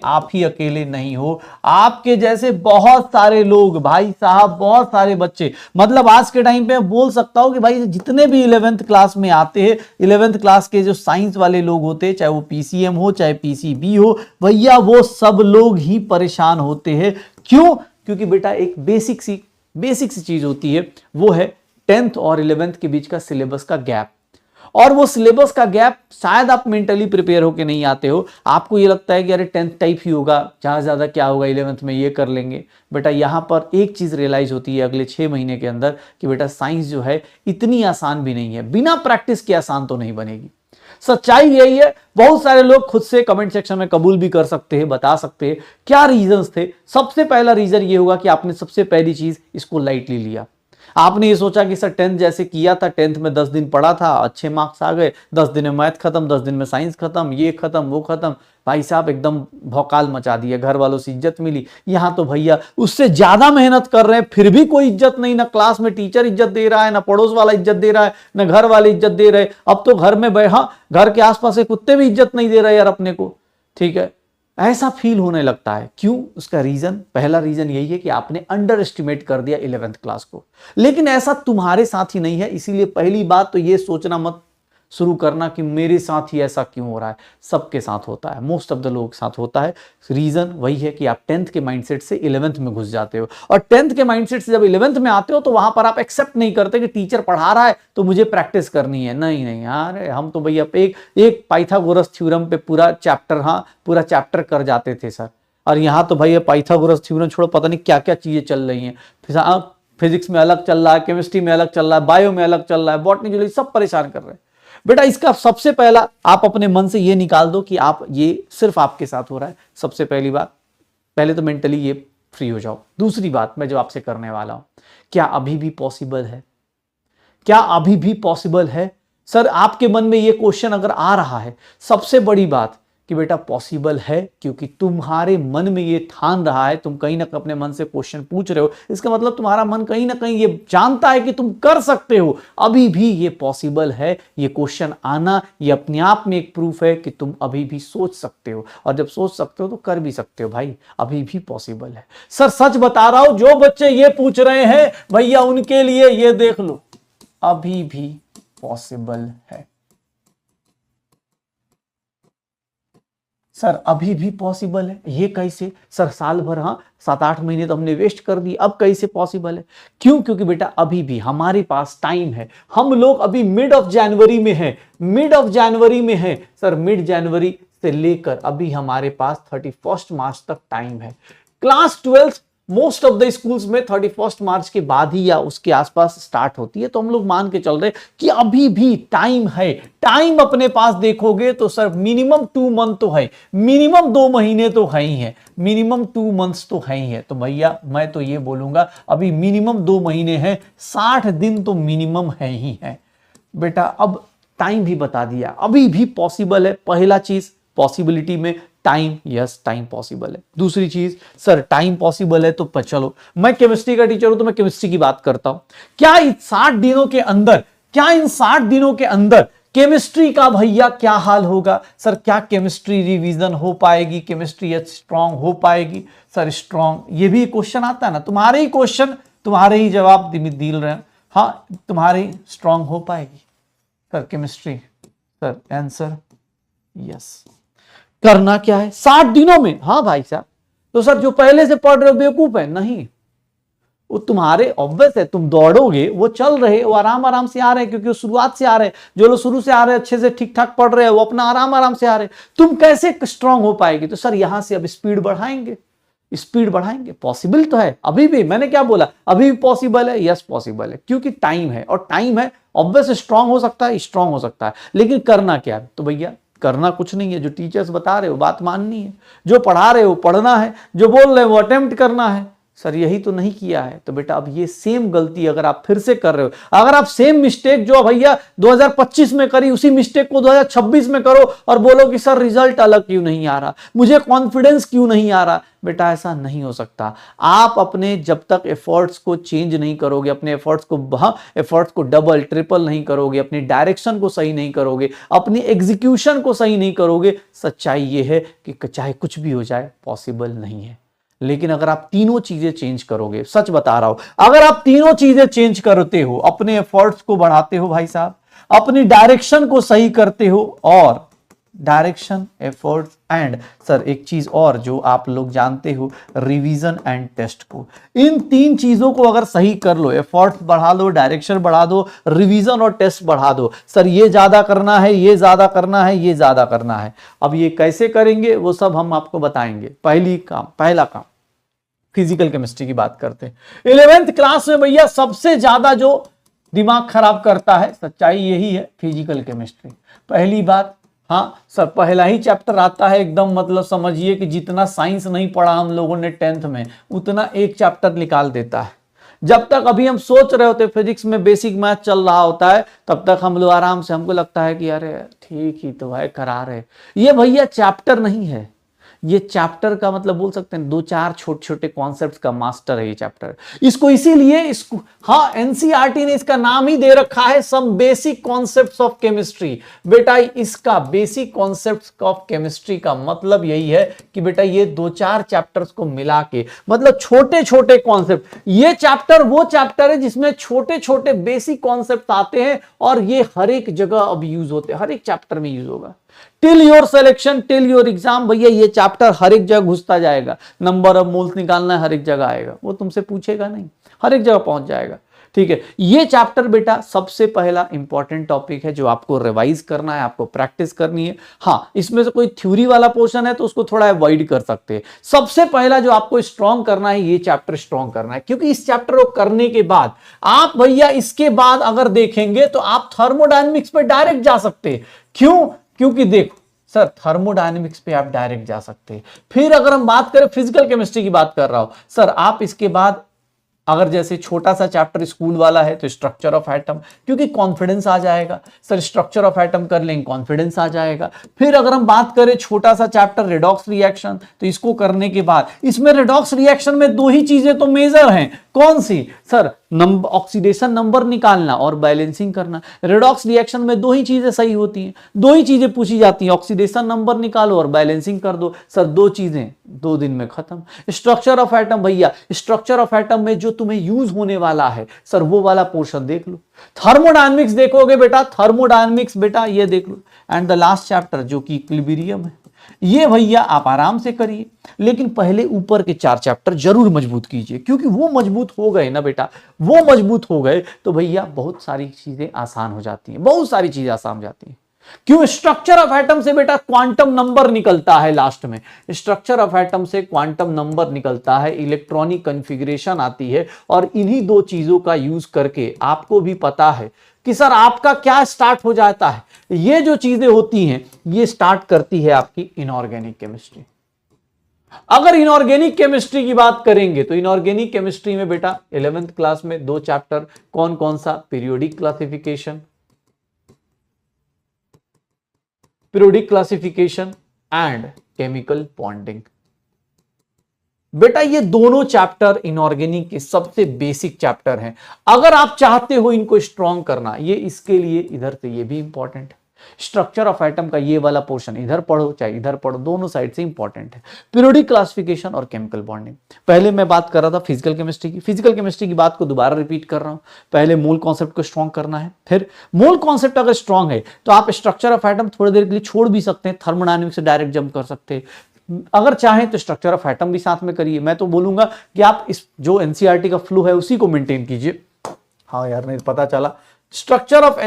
आप ही अकेले नहीं हो, आपके जैसे बहुत सारे लोग, भाई साहब बहुत सारे बच्चे, मतलब आज के टाइम पे बोल सकता हूं कि भाई जितने भी 11th क्लास में आते हैं, 11th क्लास के जो साइंस वाले लोग होते हैं, चाहे वो पीसीएम हो चाहे पीसीबी हो, भैया वो सब लोग ही परेशान होते हैं। क्यों? क्योंकि बेटा एक बेसिक सी चीज होती है, वो है 10th और 11th के बीच का सिलेबस का गैप। और वो सिलेबस का गैप शायद आप मेंटली प्रिपेयर होके नहीं आते हो, आपको ये लगता है कि अरे 10th टाइप ही होगा, जहां ज्यादा क्या होगा, 11th में ये कर लेंगे। बेटा यहां पर एक चीज रियलाइज होती है अगले 6 महीने के अंदर कि बेटा साइंस जो है इतनी आसान भी नहीं है, बिना प्रैक्टिस के आसान तो नहीं बनेगी। सच्चाई यही है। बहुत सारे लोग खुद से कमेंट सेक्शन में कबूल भी कर सकते हैं, बता सकते हैं क्या रीजंस थे। सबसे पहला रीजन ये होगा कि आपने सबसे पहली चीज इसको लाइटली लिया। आपने ये सोचा कि सर 10th जैसे किया था, 10th में 10 दिन पढ़ा था, अच्छे मार्क्स आ गए, 10 दिन में मैथ खत्म, 10 दिन में साइंस खत्म, ये खत्म वो खत्म, भाई साहब एकदम भौकाल मचा दिया, घर वालों से इज्जत मिली। यहां तो भैया उससे ज्यादा मेहनत कर रहे हैं, फिर भी कोई इज्जत नहीं, ना क्लास में टीचर इज्जत दे रहा है, ना पड़ोस वाला इज्जत दे रहा है, ना घर वाले इज्जत दे रहे। अब तो घर में घर के आसपास के कुत्ते भी इज्जत नहीं दे रहे यार अपने को, ठीक है, ऐसा फील होने लगता है। क्यों? उसका रीजन, पहला रीजन यही है कि आपने अंडर एस्टिमेट कर दिया 11th क्लास को। लेकिन ऐसा तुम्हारे साथ ही नहीं है, इसीलिए पहली बात तो ये सोचना मत शुरू करना कि मेरे साथ ही ऐसा क्यों हो रहा है। सबके साथ होता है, मोस्ट ऑफ द लोग के साथ होता है। रीजन वही है कि आप 10th के माइंडसेट से 11th में घुस जाते हो, और 10th के माइंडसेट से जब 11th में आते हो तो वहां पर आप एक्सेप्ट नहीं करते कि टीचर पढ़ा रहा है तो मुझे प्रैक्टिस करनी है। नहीं नहीं यार, हम तो भैया एक पाइथागोरस थ्योरम पे पूरा चैप्टर कर जाते थे सर, और यहाँ तो भैया पाइथागोरस थ्योरम छोड़ो, पता नहीं क्या क्या चीजें चल रही हैं। फिजिक्स में अलग चल रहा है, केमिस्ट्री में अलग चल रहा है, बायो में अलग चल रहा है, बॉटनी जूलॉजी सब परेशान कर रहे हैं। बेटा इसका सबसे पहला आप अपने मन से ये निकाल दो कि आप ये सिर्फ आपके साथ हो रहा है। सबसे पहली बात, पहले तो मेंटली ये फ्री हो जाओ। दूसरी बात मैं जो आपसे करने वाला हूं, क्या अभी भी पॉसिबल है? क्या अभी भी पॉसिबल है? सर आपके मन में ये क्वेश्चन अगर आ रहा है, सबसे बड़ी बात कि बेटा पॉसिबल है, क्योंकि तुम्हारे मन में ये ठान रहा है, तुम कहीं ना कहीं अपने मन से क्वेश्चन पूछ रहे हो, इसका मतलब तुम्हारा मन कहीं ना कहीं ये जानता है कि तुम कर सकते हो। अभी भी ये पॉसिबल है। ये क्वेश्चन आना ये अपने आप में एक प्रूफ है कि तुम अभी भी सोच सकते हो, और जब सोच सकते हो तो कर भी सकते हो। भाई अभी भी पॉसिबल है। सर सच बता रहा हूं, जो बच्चे ये पूछ रहे हैं भैया उनके लिए ये देख लो, अभी भी पॉसिबल है। सर अभी भी पॉसिबल है, ये कैसे? सर साल भर, 7-8 महीने तो हमने वेस्ट कर दिए, अब कैसे पॉसिबल है? क्यों? क्योंकि बेटा अभी भी हमारे पास टाइम है। हम लोग अभी मिड ऑफ जनवरी में हैं, सर मिड जनवरी से लेकर अभी हमारे पास 31 मार्च तक टाइम है। Class 12 most of the schools में 31 मार्च के बाद ही या उसके आसपास स्टार्ट होती है, तो हम लोग मान के चल रहे कि अभी भी टाइम है। टाइम अपने पास देखोगे तो सर मिनिमम 2 मंथ तो है, मिनिमम 2 महीने तो है ही है, मिनिमम 2 मंथ्स तो है ही है। तो भैया मैं तो ये बोलूंगा अभी मिनिमम 2 महीने हैं, 60 दिन तो मिनिमम है ही है। बेटा अब टाइम भी बता दिया, अभी भी पॉसिबल है। पहला चीज पॉसिबिलिटी में टाइम, यस टाइम पॉसिबल है। दूसरी चीज, सर टाइम पॉसिबल है तो चलो मैं केमिस्ट्री का टीचर हूं तो मैं केमिस्ट्री की बात करता हूं। क्या इन 60 दिनों के अंदर केमिस्ट्री का भैया क्या हाल होगा? सर क्या केमिस्ट्री रिवीजन हो पाएगी? केमिस्ट्री स्ट्रांग हो पाएगी? सर स्ट्रांग, ये भी क्वेश्चन आता है ना, तुम्हारे ही क्वेश्चन तुम्हारे ही जवाब दिल रहे हैं। हाँ तुम्हारी स्ट्रांग हो पाएगी sir chemistry? Sir answer yes. करना क्या है 60 दिनों में? हाँ भाई साहब, तो सर जो पहले से पढ़ रहे हो बेवकूफ है? नहीं, वो तुम्हारे ऑब्वियस है, तुम दौड़ोगे, वो चल रहे, वो आराम से आ रहे हैं, क्योंकि वो शुरुआत से आ रहे हैं। जो लोग शुरू से आ रहे हैं, अच्छे से ठीक ठाक पढ़ रहे हैं, वो अपना आराम से आ रहे हैं। तुम कैसे स्ट्रांग हो पाएगी? तो सर यहां से अब स्पीड बढ़ाएंगे। पॉसिबल तो है अभी भी, मैंने क्या बोला, अभी भी पॉसिबल है। यस पॉसिबल है, क्योंकि टाइम है, और टाइम है ऑब्वियस स्ट्रांग हो सकता है, लेकिन करना क्या है? तो भैया करना कुछ नहीं है, जो टीचर्स बता रहे हो बात माननी है, जो पढ़ा रहे हो पढ़ना है, जो बोल रहे हो वो अटेम्प्ट करना है। सर यही तो नहीं किया है। तो बेटा अब ये सेम गलती अगर आप फिर से कर रहे हो, अगर आप सेम मिस्टेक जो भैया 2025 में करी उसी मिस्टेक को 2026 में करो और बोलो कि सर रिजल्ट अलग क्यों नहीं आ रहा, मुझे कॉन्फिडेंस क्यों नहीं आ रहा, बेटा ऐसा नहीं हो सकता। आप अपने जब तक एफर्ट्स को चेंज नहीं करोगे, अपने एफर्ट्स को डबल ट्रिपल नहीं करोगे, अपनी डायरेक्शन को सही नहीं करोगे, अपनी एग्जीक्यूशन को सही नहीं करोगे, सच्चाई ये है कि चाहे कुछ भी हो जाए पॉसिबल नहीं है। लेकिन अगर आप तीनों चीजें चेंज करोगे, सच बता रहा हूं, अगर आप तीनों चीजें चेंज करते हो, अपने एफर्ट्स को बढ़ाते हो भाई साहब, अपनी डायरेक्शन को सही करते हो, और डायरेक्शन, एफर्ट्स एंड सर एक चीज और जो आप लोग जानते हो, रिवीजन एंड टेस्ट को, इन तीन चीजों को अगर सही कर लो, एफर्ट्स बढ़ा दो, डायरेक्शन बढ़ा दो, रिवीजन और टेस्ट बढ़ा दो, सर ये ज्यादा करना है, ये ज्यादा करना है, ये ज्यादा करना है। अब ये कैसे करेंगे वो सब हम आपको बताएंगे। पहला काम फिजिकल केमिस्ट्री की बात करते हैं। 11th क्लास में भैया सबसे ज्यादा जो दिमाग खराब करता है, सच्चाई यही है, फिजिकल केमिस्ट्री। पहली बात, हाँ सर पहला ही चैप्टर आता है एकदम, मतलब समझिए कि जितना साइंस नहीं पढ़ा हम लोगों ने 10th में उतना एक चैप्टर निकाल देता है। जब तक अभी हम सोच रहे होते फिजिक्स में बेसिक मैथ चल रहा होता है, तब तक हम लोग आराम से, हमको लगता है कि अरे ठीक ही तो है, करा रहे। ये भैया चैप्टर नहीं है, ये चैप्टर का मतलब बोल सकते हैं 2-4 छोटे छोटे कॉन्सेप्ट्स का मास्टर है ये चैप्टर। इसको इसीलिए इसको हाँ एनसीईआरटी ने इसका नाम ही दे रखा है some basic concepts of chemistry. बेटा इसका बेसिक कॉन्सेप्ट्स ऑफ केमिस्ट्री का मतलब यही है कि बेटा ये 2-4 चैप्टर्स को मिला के, मतलब छोटे छोटे कॉन्सेप्ट, ये चैप्टर वो चैप्टर है जिसमें छोटे छोटे बेसिक कॉन्सेप्ट आते हैं और ये हर एक जगह अब यूज होते हैं, हर एक चैप्टर में यूज होगा। Till your selection till your exam, भैया ये चैप्टर हर एक जगह घुसता जाएगा। नंबर ऑफ मोल्स निकालना है, हर एक जगह आएगा, वो तुमसे पूछेगा नहीं, हर एक जगह पहुंच जाएगा। ठीक है, ये चैप्टर बेटा सबसे पहला इंपॉर्टेंट टॉपिक है जो आपको रिवाइज करना है, आपको प्रैक्टिस करनी है। हाँ इसमें से कोई थ्योरी वाला पोर्शन है तो उसको थोड़ा अवॉइड कर सकते हैं। सबसे पहला जो आपको स्ट्रॉन्ग करना है, ये चैप्टर स्ट्रॉन्ग करना है, क्योंकि इस चैप्टर को करने के बाद आप भैया इसके बाद अगर देखेंगे तो आप थर्मोडायनेमिक्स पे डायरेक्ट जा सकते हैं। क्यों? क्योंकि देखो सर थर्मोडायनेमिक्स पे आप डायरेक्ट जा सकते हैं। फिर अगर हम बात करें फिजिकल केमिस्ट्री की बात कर रहा हूं सर, आप इसके बाद अगर जैसे छोटा सा चैप्टर स्कूल वाला है तो स्ट्रक्चर ऑफ एटम, क्योंकि कॉन्फिडेंस आ जाएगा सर, स्ट्रक्चर ऑफ एटम कर लेंगे कॉन्फिडेंस आ जाएगा। फिर अगर हम बात करें छोटा सा चैप्टर रेडॉक्स रिएक्शन, तो इसको करने के बाद इसमें रेडॉक्स रिएक्शन में दो ही चीजें तो मेजर हैं, कौन सी सर? ऑक्सीडेशन नंबर निकालना और बैलेंसिंग करना। रेडॉक्स रिएक्शन में दो ही चीजें सही होती हैं, दो ही चीजें पूछी जाती हैं, ऑक्सीडेशन नंबर निकालो और बैलेंसिंग कर दो। सर दो चीजें 2 दिन में खत्म। स्ट्रक्चर ऑफ एटम, भैया स्ट्रक्चर ऑफ एटम में जो तुम्हें यूज होने वाला है सर वो वाला पोर्शन देख लो। थर्मोडायनेमिक्स देखोगे बेटा, थर्मोडायनेमिक्स बेटा ये देख लो। एंड द लास्ट चैप्टर जो कि इक्विलिब्रियम है, ये भैया आप आराम से करिए, लेकिन पहले ऊपर के 4 चैप्टर जरूर मजबूत कीजिए, क्योंकि वो मजबूत हो गए ना बेटा, वो मजबूत हो गए तो भैया बहुत सारी चीजें आसान हो जाती हैं, बहुत सारी चीजें आसान हो जाती हैं। क्यों? स्ट्रक्चर ऑफ एटम से बेटा क्वांटम नंबर निकलता है लास्ट में, स्ट्रक्चर ऑफ एटम से क्वांटम नंबर निकलता है, इलेक्ट्रॉनिक कॉन्फ़िगरेशन आती है, और इन्हीं 2 चीजों का यूज करके आपको भी पता है कि सर आपका क्या स्टार्ट हो जाता है। ये जो चीजें होती हैं ये स्टार्ट करती है आपकी इनऑर्गेनिक केमिस्ट्री। अगर इनऑर्गेनिक केमिस्ट्री की बात करेंगे तो इनऑर्गेनिक केमिस्ट्री में बेटा 11th क्लास में 2 चैप्टर कौन कौन सा? Periodic classification and chemical bonding. बेटा ये दोनों चैप्टर इनऑर्गेनिक के सबसे बेसिक चैप्टर हैं। अगर आप चाहते हो इनको स्ट्रॉन्ग करना, ये इसके लिए इधर से ये भी इंपॉर्टेंट है। स्ट्रक्चर ऑफ एटम का ये वाला पोर्शन इधर पढ़ो चाहे इधर पढ़ो, दोनों साइड से इंपॉर्टेंट है। पीरियोडिक क्लासिफिकेशन और केमिकल बॉन्डिंग। पहले मैं बात कर रहा था फिजिकल केमिस्ट्री की, फिजिकल केमिस्ट्री की बात को दोबारा रिपीट कर रहा हूं। पहले मूल कॉन्सेप्ट को स्ट्रॉन्ग करना है, फिर मूल कॉन्सेप्ट अगर स्ट्रॉन्ग है तो आप स्ट्रक्चर ऑफ एटम थोड़ी देर के लिए छोड़ भी सकते हैं, थर्मोडायनेमिक्स से डायरेक्ट जंप कर सकते हैं। अगर चाहें तो स्ट्रक्चर ऑफ एटम भी साथ में करिए। मैं तो बोलूंगा कि आप इस जो एनसीईआरटी का फ्लो है उसी को मेंटेन कीजिए। हाँ यार नहीं पता चला, स्ट्रक्चर ऑफ